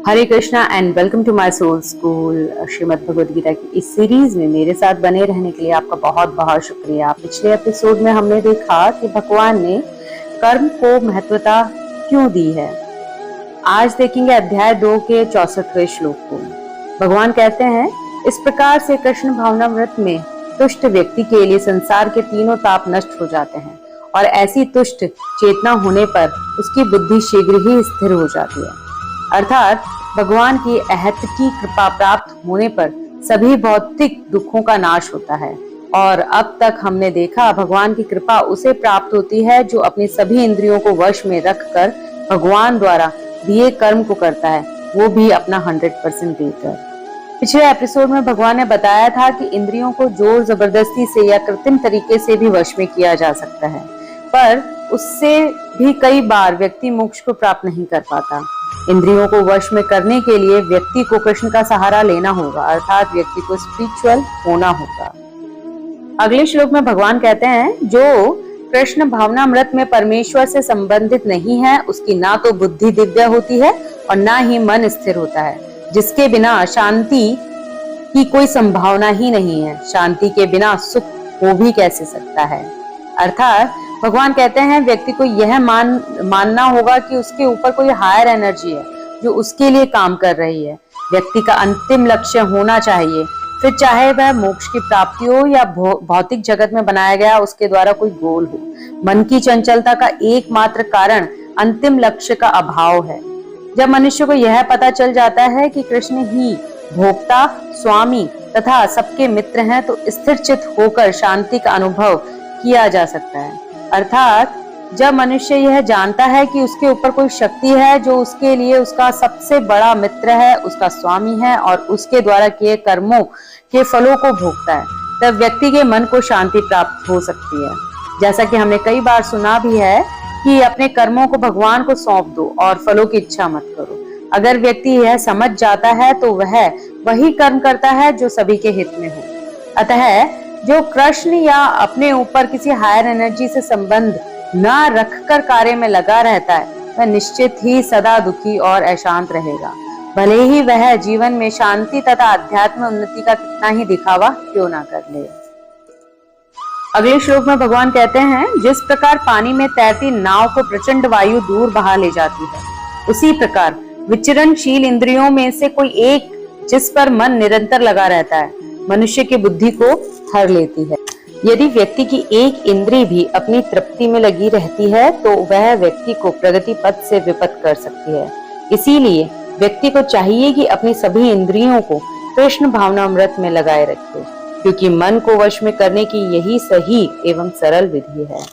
Hare Krishna and welcome to my soul school. Shrimad Bhagavad Gita की इस series में मेरे साथ बने रहने के लिए आपका बहुत बहुत शुक्रिया। पिछले एपिसोड में हमने देखा कि भगवान ने कर्म को महत्वता क्यों दी है। आज देखेंगे अध्याय 2 के 64वें श्लोक को। भगवान कहते हैं, इस प्रकार से कृष्ण भावनामृत में तुष्ट व्यक्ति के लिए संसार के तीनों ताप नष्ट हो जाते हैं और ऐसी तुष्ट चेतना होने पर उसकी बुद्धि शीघ्र ही स्थिर हो जाती है। अर्थात भगवान की अहैतुकी कृपा प्राप्त होने पर सभी भौतिक दुखों का नाश होता है। और अब तक हमने देखा भगवान की कृपा उसे प्राप्त होती है जो अपनी सभी इंद्रियों को वश में रखकर भगवान द्वारा दिए कर्म को करता है, वो भी अपना 100% देकर। पिछले एपिसोड में भगवान ने बताया था कि इंद्रियों को जोर जबरदस्ती से या कृत्रिम तरीके से भी वश में किया जा सकता है, पर उससे भी कई बार व्यक्ति मोक्ष को प्राप्त नहीं कर पाता। इंद्रियों को वश में करने के लिए व्यक्ति को कृष्ण का सहारा लेना होगा, अर्थात व्यक्ति को स्पिरिचुअल होना होगा। अगले श्लोक में भगवान कहते हैं, जो कृष्ण भावनामृत में परमेश्वर से संबंधित नहीं है उसकी ना तो बुद्धि दिव्य होती है और ना ही मन स्थिर होता है, जिसके बिना शांति की कोई संभावना ही नहीं है। शांति के बिना सुख हो भी कैसे सकता है। अर्थात भगवान कहते हैं व्यक्ति को यह मानना होगा कि उसके ऊपर कोई हायर एनर्जी है जो उसके लिए काम कर रही है। व्यक्ति का अंतिम लक्ष्य होना चाहिए, फिर चाहे वह मोक्ष की प्राप्ति हो या भौतिक जगत में बनाया गया उसके द्वारा कोई गोल हो। मन की चंचलता का एकमात्र कारण अंतिम लक्ष्य का अभाव है। जब मनुष्य को यह पता चल जाता है कि कृष्ण ही भोक्ता, स्वामी तथा सबके मित्र हैं, तो स्थिर चित्त होकर शांति का अनुभव किया जा सकता है। अर्थात जब मनुष्य यह जानता है कि उसके ऊपर कोई शक्ति है जो उसके लिए उसका सबसे बड़ा मित्र है, उसका स्वामी है और उसके द्वारा किए कर्मों के फलों को भोगता है, तब व्यक्ति के मन को शांति प्राप्त हो सकती है। जैसा कि हमने कई बार सुना भी है कि अपने कर्मों को भगवान को सौंप दो और फलों की इच्छा मत करो। अगर व्यक्ति यह समझ जाता है तो वह वही कर्म करता है जो सभी के हित में हो। अतः जो कृष्ण या अपने ऊपर किसी हायर एनर्जी से संबंध न रखकर कार्य में लगा रहता है, वह निश्चित ही सदा दुखी और अशांत रहेगा, भले ही वह जीवन में शांति तथा अध्यात्म उन्नति का कितना ही दिखावा क्यों ना कर ले। अगले श्लोक में भगवान कहते हैं, जिस प्रकार पानी में तैरती नाव को प्रचंड वायु दूर बहा ले जाती है, उसी प्रकार विचरणशील इंद्रियों में से कोई एक जिस पर मन निरंतर लगा रहता है मनुष्य की बुद्धि को हर लेती है। यदि व्यक्ति की एक इंद्री भी अपनी तृप्ति में लगी रहती है तो वह व्यक्ति को प्रगति पथ से विपथ कर सकती है। इसीलिए व्यक्ति को चाहिए कि अपनी सभी इंद्रियों को कृष्ण भावनामृत में लगाए रखे, क्योंकि मन को वश में करने की यही सही एवं सरल विधि है।